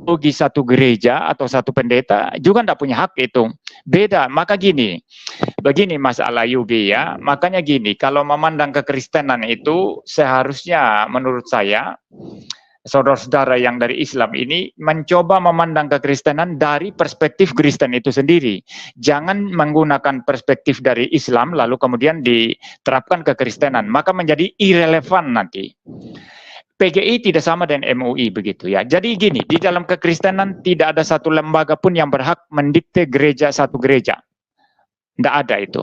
bagi satu gereja atau satu pendeta juga tidak punya hak itu. Beda. Maka begini Mas Alayubi ya, makanya gini, kalau memandang kekristenan itu seharusnya menurut saya, saudara-saudara yang dari Islam ini mencoba memandang kekristenan dari perspektif Kristen itu sendiri. Jangan menggunakan perspektif dari Islam lalu kemudian diterapkan kekristenan, maka menjadi irrelevan nanti. PGI tidak sama dengan MUI begitu ya. Jadi gini, di dalam kekristenan tidak ada satu lembaga pun yang berhak mendikte gereja satu gereja. Tidak ada itu.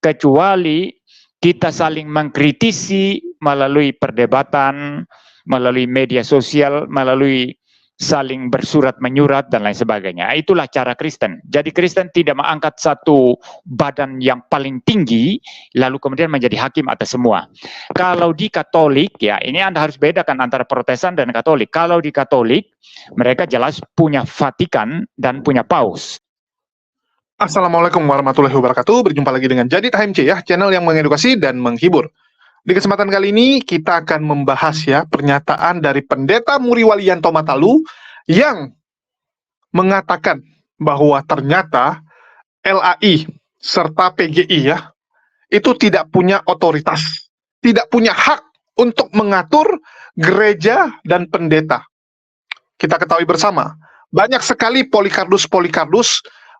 Kecuali kita saling mengkritisi melalui perdebatan, melalui media sosial, melalui saling bersurat menyurat dan lain sebagainya. Itulah cara Kristen. Jadi Kristen tidak mengangkat satu badan yang paling tinggi lalu kemudian menjadi hakim atas semua. Kalau di Katolik ya, ini Anda harus bedakan antara Protestan dan Katolik. Kalau di Katolik mereka jelas punya Vatikan dan punya Paus. Assalamualaikum warahmatullahi wabarakatuh. Berjumpa lagi dengan Jadi HMC ya, channel yang mengedukasi dan menghibur. Di kesempatan kali ini kita akan membahas ya pernyataan dari Pendeta Muriwalianto Matalu yang mengatakan bahwa ternyata LAI serta PGI ya itu tidak punya otoritas, tidak punya hak untuk mengatur gereja dan pendeta. Kita ketahui bersama, banyak sekali polikardus,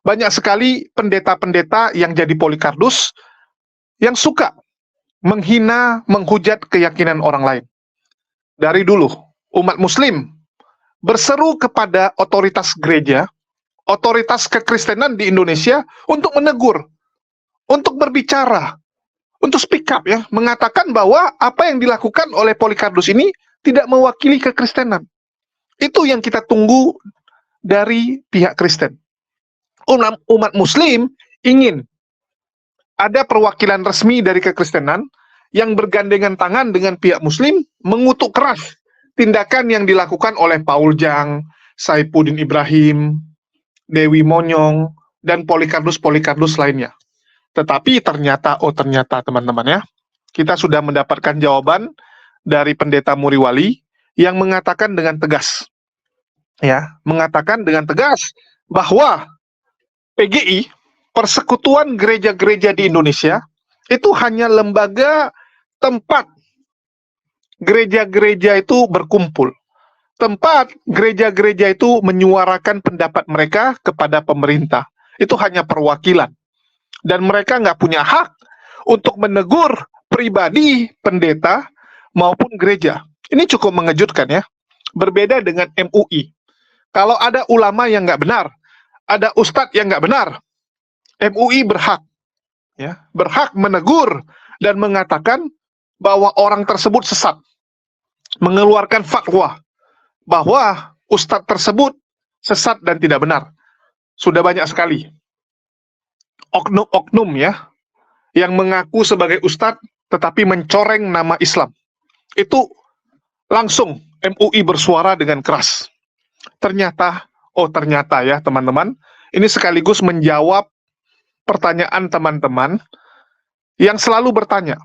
banyak sekali pendeta-pendeta yang jadi polikardus yang suka menghina, menghujat keyakinan orang lain. Dari dulu, umat muslim berseru kepada otoritas gereja, otoritas kekristenan di Indonesia untuk menegur, untuk berbicara, untuk speak up ya, mengatakan bahwa apa yang dilakukan oleh polikardus ini tidak mewakili kekristenan. Itu yang kita tunggu dari pihak Kristen. Umat muslim ingin ada perwakilan resmi dari kekristenan yang bergandengan tangan dengan pihak muslim mengutuk keras tindakan yang dilakukan oleh Paul Jang, Saifuddin Ibrahim, Dewi Monyong, dan polikardus-polikardus lainnya. Tetapi ternyata teman-teman ya, kita sudah mendapatkan jawaban dari Pendeta Muriwali yang mengatakan dengan tegas bahwa PGI, Persekutuan Gereja-Gereja di Indonesia, itu hanya lembaga tempat gereja-gereja itu berkumpul. Tempat gereja-gereja itu menyuarakan pendapat mereka kepada pemerintah. Itu hanya perwakilan. Dan mereka nggak punya hak untuk menegur pribadi pendeta maupun gereja. Ini cukup mengejutkan ya. Berbeda dengan MUI. Kalau ada ulama yang nggak benar, ada ustadz yang nggak benar, MUI berhak menegur dan mengatakan bahwa orang tersebut sesat, mengeluarkan fatwa bahwa ustadz tersebut sesat dan tidak benar. Sudah banyak sekali oknum-oknum ya yang mengaku sebagai ustadz tetapi mencoreng nama Islam. Itu langsung MUI bersuara dengan keras. Ternyata ya teman-teman, ini sekaligus menjawab pertanyaan teman-teman yang selalu bertanya,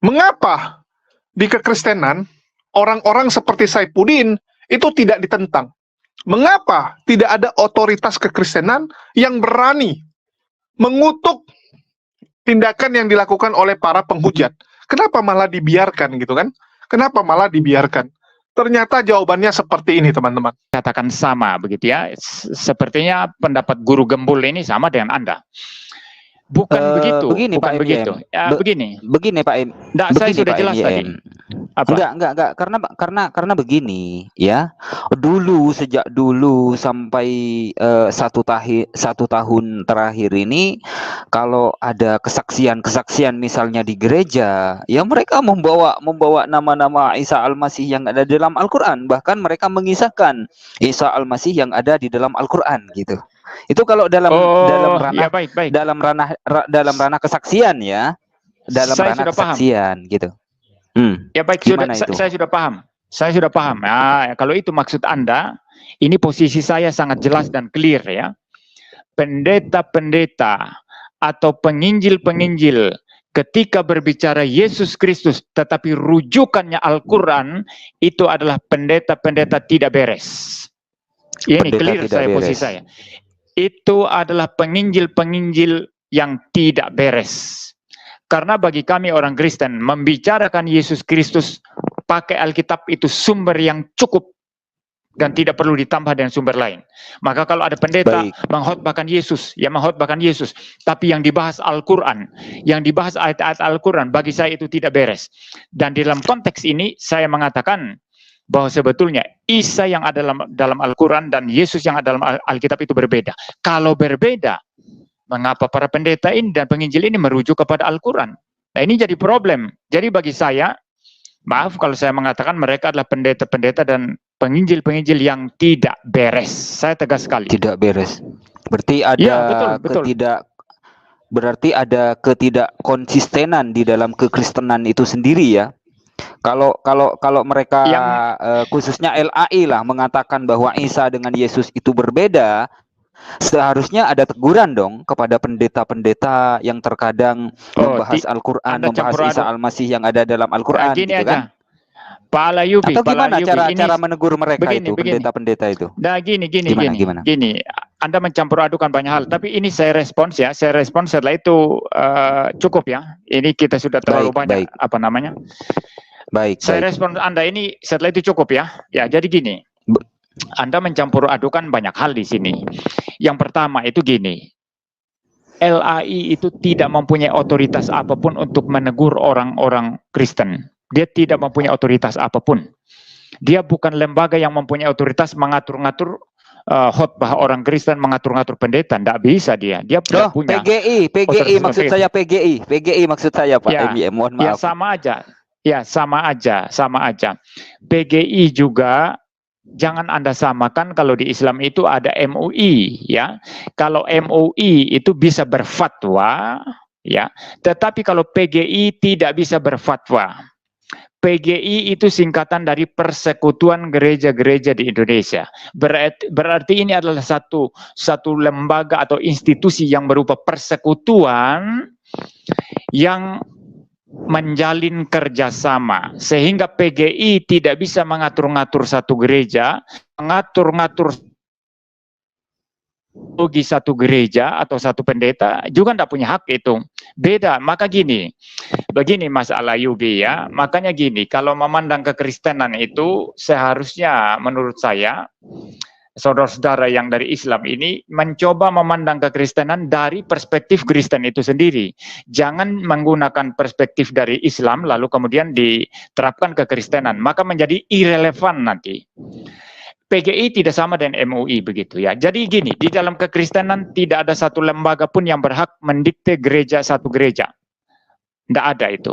mengapa di kekristenan orang-orang seperti Saifuddin itu tidak ditentang? Mengapa tidak ada otoritas kekristenan yang berani mengutuk tindakan yang dilakukan oleh para penghujat? Kenapa malah dibiarkan gitu kan? Kenapa malah dibiarkan? Ternyata jawabannya seperti ini teman-teman. Katakan sama begitu ya. Sepertinya pendapat Guru Gembul ini sama dengan Anda. Bukan begitu. Begini bukan Pak begitu. Ya, begini Pak M. Nggak, saya sudah jelas tadi. Apa? Enggak, karena begini ya. Sejak dulu sampai satu tahun terakhir ini, kalau ada kesaksian misalnya di gereja, ya mereka membawa nama-nama Isa Al-Masih yang ada di dalam Al-Qur'an, bahkan mereka mengisahkan Isa Al-Masih yang ada di dalam Al-Qur'an gitu. Itu kalau dalam ranah baik. dalam ranah kesaksian ya. Dalam saya ranah sudah kesaksian paham. gitu. Ya baik, saya sudah paham. Nah, kalau itu maksud Anda, ini posisi saya sangat jelas dan clear ya. Pendeta-pendeta atau penginjil-penginjil ketika berbicara Yesus Kristus tetapi rujukannya Al-Quran, itu adalah pendeta-pendeta tidak beres. Ini Pendeta clear tidak saya posisi beres. saya. Itu adalah penginjil-penginjil yang tidak beres. Karena bagi kami orang Kristen, membicarakan Yesus Kristus pakai Alkitab itu sumber yang cukup dan tidak perlu ditambah dengan sumber lain. Maka kalau ada pendeta Baik. mengkhotbahkan Yesus, ya mengkhotbahkan Yesus, tapi yang dibahas Al-Quran, yang dibahas ayat-ayat Al-Quran, bagi saya itu tidak beres. Dan di dalam konteks ini, saya mengatakan bahwa sebetulnya Isa yang ada dalam Al-Quran dan Yesus yang ada dalam Alkitab itu berbeda. Kalau berbeda, mengapa para pendeta ini dan penginjil ini merujuk kepada Al-Quran? Nah, ini jadi problem. Jadi bagi saya, maaf kalau saya mengatakan mereka adalah pendeta-pendeta dan penginjil-penginjil yang tidak beres. Saya tegas sekali. Tidak beres. Berarti ada Ya, betul. berarti ada ketidakkonsistenan di dalam kekristenan itu sendiri ya. Kalau mereka khususnya LAI lah mengatakan bahwa Isa dengan Yesus itu berbeda, seharusnya ada teguran dong kepada pendeta-pendeta yang terkadang membahas Al-Quran, membahas Isa Al-Masih yang ada dalam Al-Quran, gini gitu aja. kan? Pak Alayubi, atau gimana cara menegur mereka begini, itu, pendeta-pendeta itu? Nah, gini. Anda mencampur adukan banyak hal, tapi ini saya respons ya. Saya respons setelah itu cukup ya. Ini kita sudah terlalu banyak apa namanya? Saya respon Anda ini setelah itu cukup ya. Ya, jadi gini. Anda mencampur adukan banyak hal di sini. Yang pertama itu gini. LAI itu tidak mempunyai otoritas apapun untuk menegur orang-orang Kristen. Dia tidak mempunyai otoritas apapun. Dia bukan lembaga yang mempunyai otoritas mengatur-ngatur khotbah orang Kristen, mengatur-ngatur pendeta. Tidak bisa dia. Dia punya PGI maksud saya PGI maksud saya Pak. Ya, mohon maaf. Ya sama aja. PGI juga jangan Anda samakan kalau di Islam itu ada MUI ya. Kalau MUI itu bisa berfatwa ya, tetapi kalau PGI tidak bisa berfatwa. PGI itu singkatan dari Persekutuan Gereja-Gereja di Indonesia. Berarti ini adalah satu lembaga atau institusi yang berupa persekutuan yang menjalin kerjasama, sehingga PGI tidak bisa mengatur-ngatur satu gereja, mengatur-ngatur bagi satu gereja atau satu pendeta, juga tidak punya hak itu. Beda, maka begini Mas Alayubi ya, makanya gini, kalau memandang kekristenan itu seharusnya menurut saya, saudara-saudara yang dari Islam ini mencoba memandang kekristenan dari perspektif Kristen itu sendiri. Jangan menggunakan perspektif dari Islam lalu kemudian diterapkan kekristenan, maka menjadi irrelevan nanti. PGI tidak sama dengan MUI begitu ya. Jadi gini, di dalam kekristenan tidak ada satu lembaga pun yang berhak mendikte satu gereja. Tidak ada itu.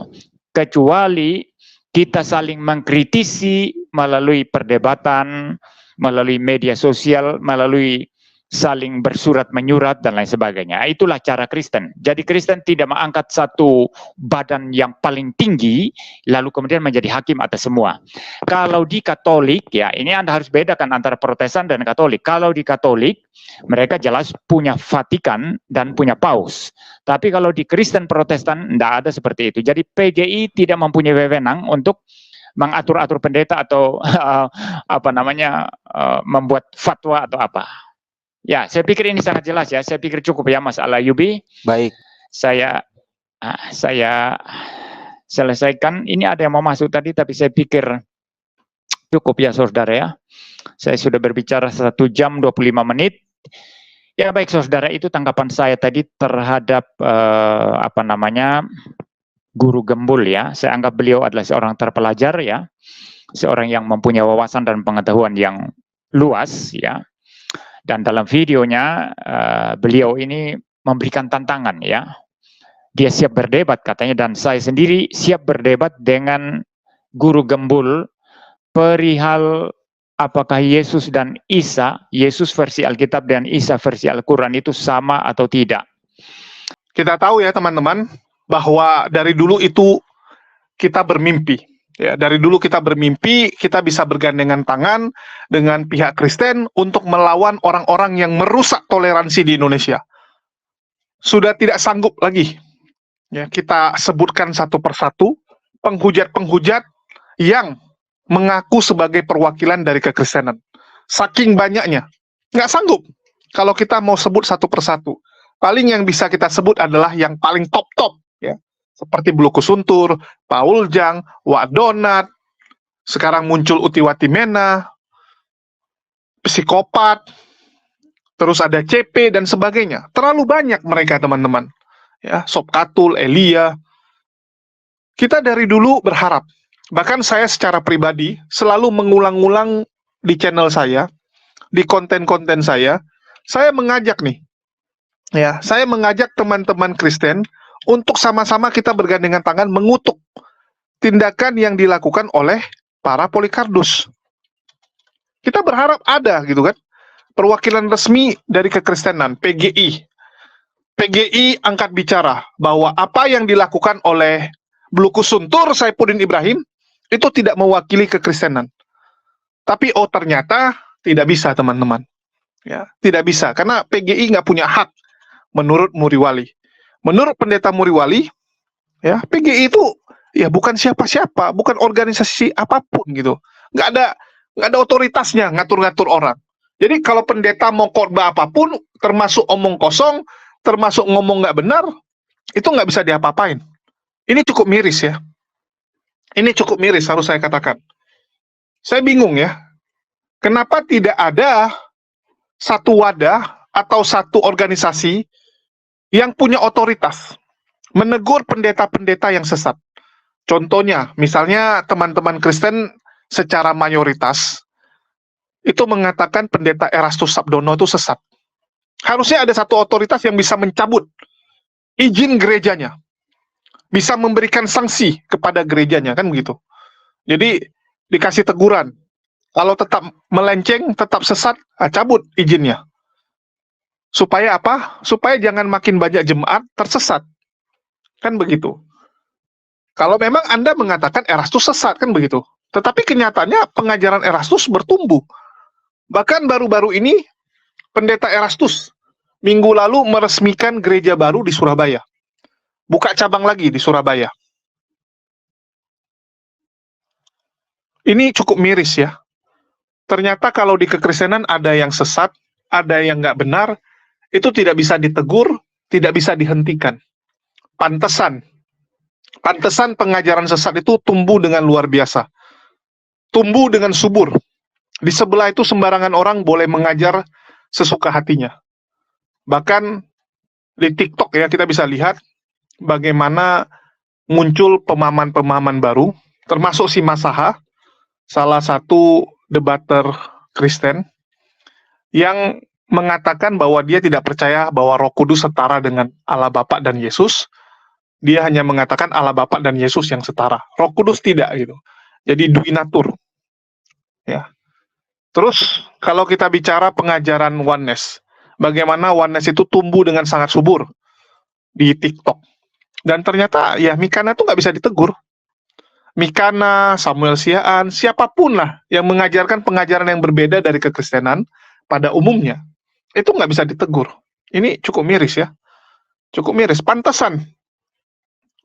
Kecuali kita saling mengkritisi melalui perdebatan, melalui media sosial, melalui saling bersurat menyurat dan lain sebagainya. Itulah cara Kristen. Jadi Kristen tidak mengangkat satu badan yang paling tinggi lalu kemudian menjadi hakim atas semua. Kalau di Katolik ya, ini Anda harus bedakan antara Protestan dan Katolik. Kalau di Katolik mereka jelas punya Vatikan dan punya Paus. Tapi kalau di Kristen Protestan tidak ada seperti itu. Jadi PGI tidak mempunyai wewenang untuk mengatur-atur pendeta atau membuat fatwa atau apa. Ya, saya pikir ini sangat jelas ya. Saya pikir cukup ya Mas Alayubi. Baik. Saya selesaikan. Ini ada yang mau masuk tadi, tapi saya pikir cukup ya saudara ya. Saya sudah berbicara 1 jam 25 menit. Ya baik saudara, itu tanggapan saya tadi terhadap Guru Gembul ya. Saya anggap beliau adalah seorang terpelajar ya. Seorang yang mempunyai wawasan dan pengetahuan yang luas ya. Dan dalam videonya beliau ini memberikan tantangan ya. Dia siap berdebat katanya, dan saya sendiri siap berdebat dengan Guru Gembul perihal apakah Yesus dan Isa, Yesus versi Alkitab dan Isa versi Al-Quran itu sama atau tidak. Kita tahu ya teman-teman, bahwa dari dulu itu kita bermimpi. Ya, dari dulu kita bermimpi, kita bisa bergandengan tangan dengan pihak Kristen untuk melawan orang-orang yang merusak toleransi di Indonesia. Sudah tidak sanggup lagi. Ya, kita sebutkan satu persatu penghujat-penghujat yang mengaku sebagai perwakilan dari kekristenan. Saking banyaknya. Nggak sanggup kalau kita mau sebut satu persatu. Paling yang bisa kita sebut adalah yang paling top-top, ya. Seperti Blukus Suntur, Paul Jang, Wak Donat, sekarang muncul Utiwati Mena, psikopat, terus ada CP dan sebagainya. Terlalu banyak mereka, teman-teman. Ya, Sob Katul, Elia. Kita dari dulu berharap, bahkan saya secara pribadi selalu mengulang-ulang di channel saya, di konten-konten saya mengajak nih, ya, saya mengajak teman-teman Kristen untuk sama-sama kita bergandengan tangan mengutuk tindakan yang dilakukan oleh para Polikardus. Kita berharap ada gitu kan, perwakilan resmi dari kekristenan, PGI. PGI angkat bicara bahwa apa yang dilakukan oleh Blukus Suntur Saifuddin Ibrahim itu tidak mewakili kekristenan. Tapi ternyata tidak bisa, teman-teman. Ya, tidak bisa karena PGI nggak punya hak menurut Muriwali. Menurut pendeta Muriwali, ya, PGI itu ya bukan siapa-siapa, bukan organisasi apapun gitu. Nggak ada otoritasnya ngatur-ngatur orang. Jadi kalau pendeta mau khotbah apapun, termasuk omong kosong, termasuk ngomong nggak benar, itu nggak bisa diapa-apain. Ini cukup miris ya. Ini cukup miris harus saya katakan. Saya bingung ya, kenapa tidak ada satu wadah atau satu organisasi yang punya otoritas menegur pendeta-pendeta yang sesat. Contohnya, misalnya teman-teman Kristen secara mayoritas itu mengatakan pendeta Erastus Sabdono itu sesat. Harusnya ada satu otoritas yang bisa mencabut izin gerejanya, bisa memberikan sanksi kepada gerejanya, kan begitu. Jadi dikasih teguran, kalau tetap melenceng, tetap sesat, cabut izinnya. Supaya apa? Supaya jangan makin banyak jemaat tersesat, kan begitu. Kalau memang Anda mengatakan Erastus sesat, kan begitu. Tetapi kenyataannya pengajaran Erastus bertumbuh. Bahkan baru-baru ini pendeta Erastus minggu lalu meresmikan gereja baru di Surabaya. Buka cabang lagi di Surabaya. Ini cukup miris ya. Ternyata kalau di kekristenan ada yang sesat, ada yang nggak benar, itu tidak bisa ditegur, tidak bisa dihentikan. Pantesan pengajaran sesat itu tumbuh dengan luar biasa. Tumbuh dengan subur. Di sebelah itu sembarangan orang boleh mengajar sesuka hatinya. Bahkan di TikTok ya kita bisa lihat bagaimana muncul pemahaman-pemahaman baru, termasuk si Masaha, salah satu debater Kristen, yang mengatakan bahwa dia tidak percaya bahwa Roh Kudus setara dengan Allah Bapa dan Yesus. Dia hanya mengatakan Allah Bapa dan Yesus yang setara. Roh Kudus tidak gitu. Jadi duinatur. Ya. Terus kalau kita bicara pengajaran oneness, bagaimana oneness itu tumbuh dengan sangat subur di TikTok. Dan ternyata ya Mikana itu nggak bisa ditegur. Mikana, Samuel Siaan, siapapun lah yang mengajarkan pengajaran yang berbeda dari kekristenan pada umumnya, itu nggak bisa ditegur. Ini cukup miris ya. Cukup miris. Pantesan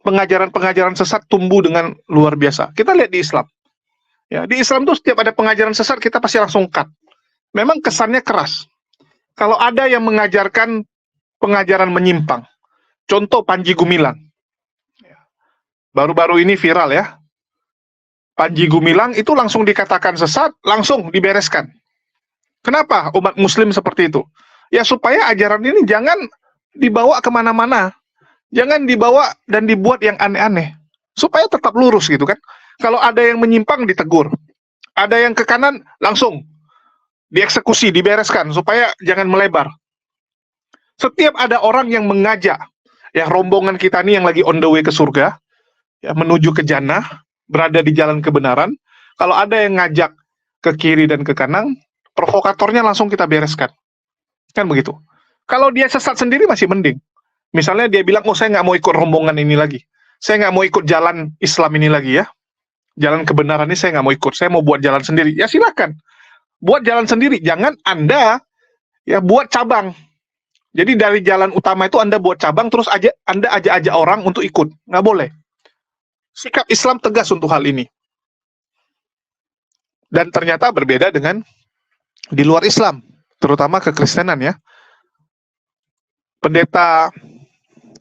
pengajaran-pengajaran sesat tumbuh dengan luar biasa. Kita lihat di Islam. Ya, di Islam tuh setiap ada pengajaran sesat kita pasti langsung cut. Memang kesannya keras. Kalau ada yang mengajarkan pengajaran menyimpang, contoh Panji Gumilang. Baru-baru ini viral ya. Panji Gumilang itu langsung dikatakan sesat, langsung dibereskan. Kenapa umat muslim seperti itu? Ya supaya ajaran ini jangan dibawa kemana-mana. Jangan dibawa dan dibuat yang aneh-aneh. Supaya tetap lurus gitu kan. Kalau ada yang menyimpang ditegur. Ada yang ke kanan langsung dieksekusi, dibereskan. Supaya jangan melebar. Setiap ada orang yang mengajak, ya rombongan kita nih yang lagi on the way ke surga, ya menuju ke jannah, berada di jalan kebenaran, kalau ada yang ngajak ke kiri dan ke kanan, provokatornya langsung kita bereskan. Kan begitu. Kalau dia sesat sendiri masih mending. Misalnya dia bilang, oh saya nggak mau ikut rombongan ini lagi. Saya nggak mau ikut jalan Islam ini lagi ya. Jalan kebenaran ini saya nggak mau ikut. Saya mau buat jalan sendiri. Ya silakan. Buat jalan sendiri. Jangan Anda ya buat cabang. Jadi dari jalan utama itu Anda buat cabang, terus Anda ajak-ajak orang untuk ikut. Nggak boleh. Sikap Islam tegas untuk hal ini. Dan ternyata berbeda dengan di luar Islam. terutama kekristenan ya. Pendeta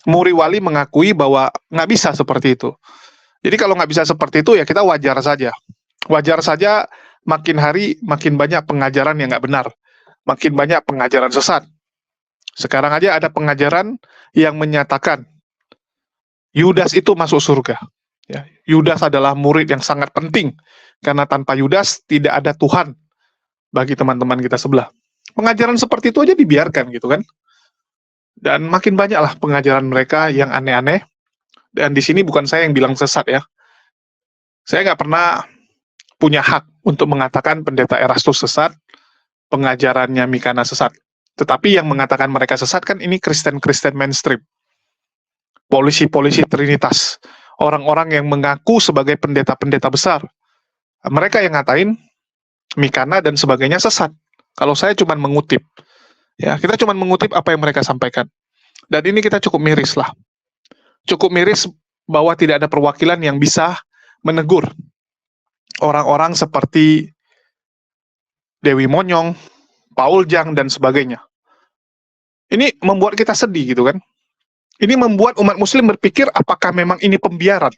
Muriwali mengakui bahwa nggak bisa seperti itu. Jadi kalau nggak bisa seperti itu ya kita wajar saja. Wajar saja makin hari makin banyak pengajaran yang nggak benar. Makin banyak pengajaran sesat. Sekarang aja ada pengajaran yang menyatakan Yudas itu masuk surga. Ya, Yudas adalah murid yang sangat penting. Karena tanpa Yudas tidak ada Tuhan bagi teman-teman kita sebelah. Pengajaran seperti itu aja dibiarkan gitu kan. Dan makin banyaklah pengajaran mereka yang aneh-aneh. Dan di sini bukan saya yang bilang sesat ya. Saya nggak pernah punya hak untuk mengatakan pendeta Erastus sesat, pengajarannya Mikana sesat. Tetapi yang mengatakan mereka sesat kan ini Kristen-Kristen mainstream. Polisi-polisi Trinitas. Orang-orang yang mengaku sebagai pendeta-pendeta besar. Mereka yang ngatain Mikana dan sebagainya sesat. Kalau saya cuma mengutip. Ya, kita cuma mengutip apa yang mereka sampaikan. Dan ini kita cukup miris lah. Cukup miris bahwa tidak ada perwakilan yang bisa menegur orang-orang seperti Dewi Monyong, Paul Jang, dan sebagainya. Ini membuat kita sedih gitu kan. Ini membuat umat muslim berpikir apakah memang ini pembiaran?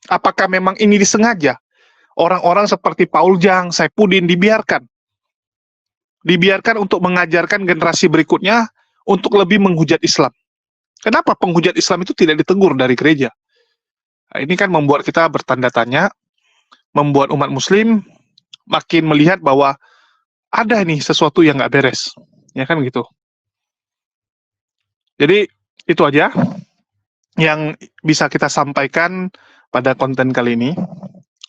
Apakah memang ini disengaja? Orang-orang seperti Paul Jang, Saifuddin dibiarkan. Dibiarkan untuk mengajarkan generasi berikutnya untuk lebih menghujat Islam. Kenapa penghujat Islam itu tidak ditegur dari gereja? Nah, ini kan membuat kita bertanda tanya, membuat umat muslim makin melihat bahwa ada nih sesuatu yang nggak beres. Ya kan gitu. Jadi itu aja yang bisa kita sampaikan pada konten kali ini.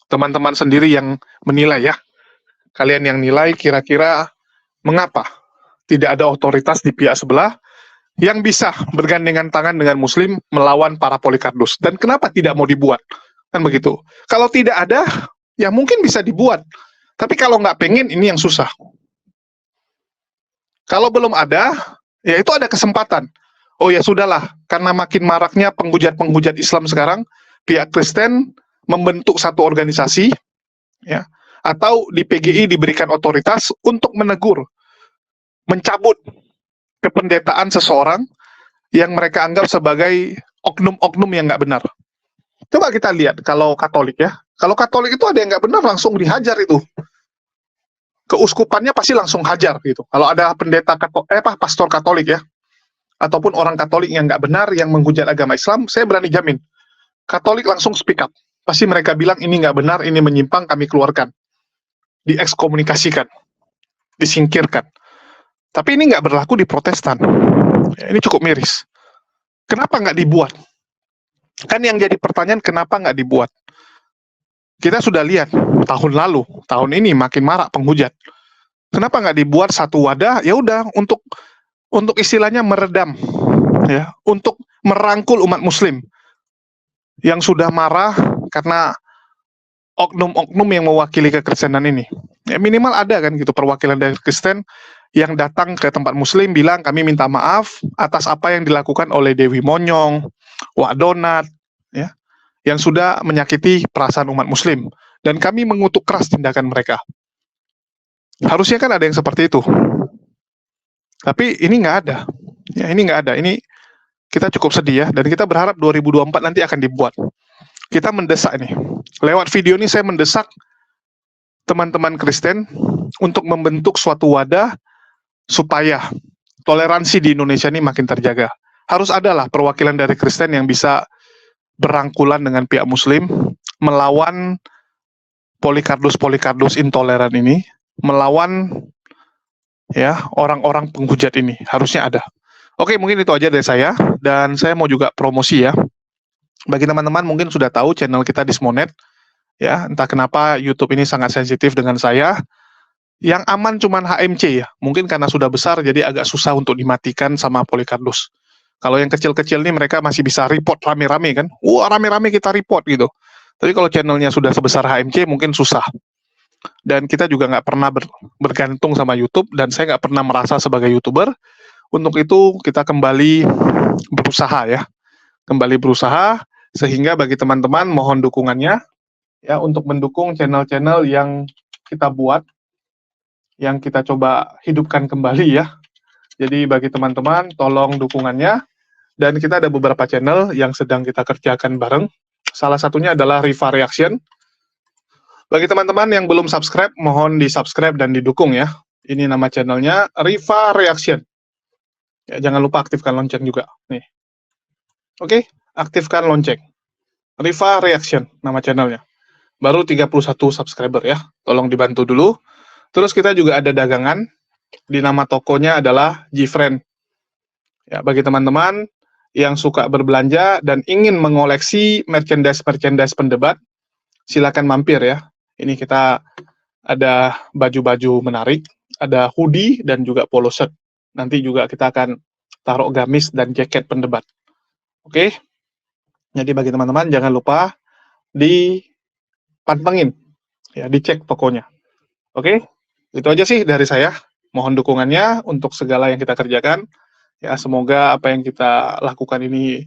Teman-teman sendiri yang menilai ya. Kalian yang nilai kira-kira mengapa tidak ada otoritas di pihak sebelah yang bisa bergandengan tangan dengan muslim melawan para Polycarpus. Dan kenapa tidak mau dibuat? Kan begitu. Kalau tidak ada, ya mungkin bisa dibuat. Tapi kalau nggak pengen, ini yang susah. Kalau belum ada, ya itu ada kesempatan. Oh ya sudahlah, karena makin maraknya penghujat-penghujat Islam sekarang, pihak Kristen membentuk satu organisasi, ya, atau di PGI diberikan otoritas untuk menegur, mencabut kependetaan seseorang yang mereka anggap sebagai oknum-oknum yang nggak benar. Coba kita lihat kalau Katolik ya, kalau Katolik itu ada yang nggak benar langsung dihajar itu. Keuskupannya pasti langsung hajar gitu. Kalau ada pendeta pastor Katolik ya, ataupun orang Katolik yang nggak benar yang menghujat agama Islam, saya berani jamin Katolik langsung speak up. Pasti mereka bilang ini nggak benar, ini menyimpang, kami keluarkan, diekskomunikasikan, disingkirkan. Tapi ini nggak berlaku di Protestan. Ya, ini cukup miris. Kenapa nggak dibuat? Kan yang jadi pertanyaan kenapa nggak dibuat? Kita sudah lihat tahun lalu, tahun ini makin marak penghujat. Kenapa nggak dibuat satu wadah? Ya udah untuk istilahnya meredam, ya, untuk merangkul umat Muslim yang sudah marah karena oknum-oknum yang mewakili kekristenan ini. Ya minimal ada kan gitu perwakilan dari Kristen yang datang ke tempat Muslim bilang kami minta maaf atas apa yang dilakukan oleh Dewi Monyong, Wak Donat, ya, yang sudah menyakiti perasaan umat Muslim dan kami mengutuk keras tindakan mereka. Harusnya kan ada yang seperti itu. Tapi ini nggak ada. Ya ini nggak ada. Ini kita cukup sedih ya dan kita berharap 2024 nanti akan dibuat. Kita mendesak ini. Lewat video ini saya mendesak teman-teman Kristen untuk membentuk suatu wadah supaya toleransi di Indonesia ini makin terjaga. Harus adalah perwakilan dari Kristen yang bisa berangkulan dengan pihak Muslim melawan Polycarpus intoleran ini, melawan ya orang-orang penghujat ini. Harusnya ada. Oke, mungkin itu aja dari saya dan saya mau juga promosi ya. Bagi teman-teman mungkin sudah tahu channel kita Dismonet, ya entah kenapa YouTube ini sangat sensitif dengan saya. Yang aman cuman HMC ya, mungkin karena sudah besar jadi agak susah untuk dimatikan sama Polycarpus. Kalau yang kecil-kecil nih mereka masih bisa report rame-rame kan, rame-rame kita report gitu. Tapi kalau channelnya sudah sebesar HMC mungkin susah. Dan kita juga nggak pernah bergantung sama YouTube dan saya nggak pernah merasa sebagai YouTuber. Untuk itu kita kembali berusaha ya. Kembali berusaha sehingga bagi teman-teman mohon dukungannya ya untuk mendukung channel-channel yang kita buat yang kita coba hidupkan kembali ya. Jadi bagi teman-teman, tolong dukungannya. Dan kita ada beberapa channel yang sedang kita kerjakan bareng. Salah satunya adalah Riva Reaction. Bagi teman-teman yang belum subscribe, mohon di-subscribe dan didukung ya. Ini nama channelnya, Riva Reaction. Ya, jangan lupa aktifkan lonceng juga. Nih. Oke, aktifkan lonceng. Riva Reaction, nama channelnya. Baru 31 subscriber ya. Tolong dibantu dulu. Terus kita juga ada dagangan. Di nama tokonya adalah Gfriend. Ya, bagi teman-teman yang suka berbelanja dan ingin mengoleksi merchandise pendebat, silakan mampir ya. Ini kita ada baju-baju menarik, ada hoodie dan juga polo shirt. Nanti juga kita akan taruh gamis dan jaket pendebat. Oke? Jadi bagi teman-teman jangan lupa dipantengin, ya, dicek tokonya. Oke? Itu aja sih dari saya. Mohon dukungannya untuk segala yang kita kerjakan. Ya, semoga apa yang kita lakukan ini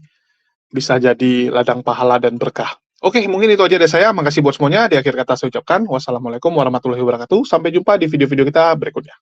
bisa jadi ladang pahala dan berkah. Oke, mungkin itu aja dari saya. Makasih buat semuanya. Di akhir kata saya ucapkan wassalamualaikum warahmatullahi wabarakatuh. Sampai jumpa di video-video kita berikutnya.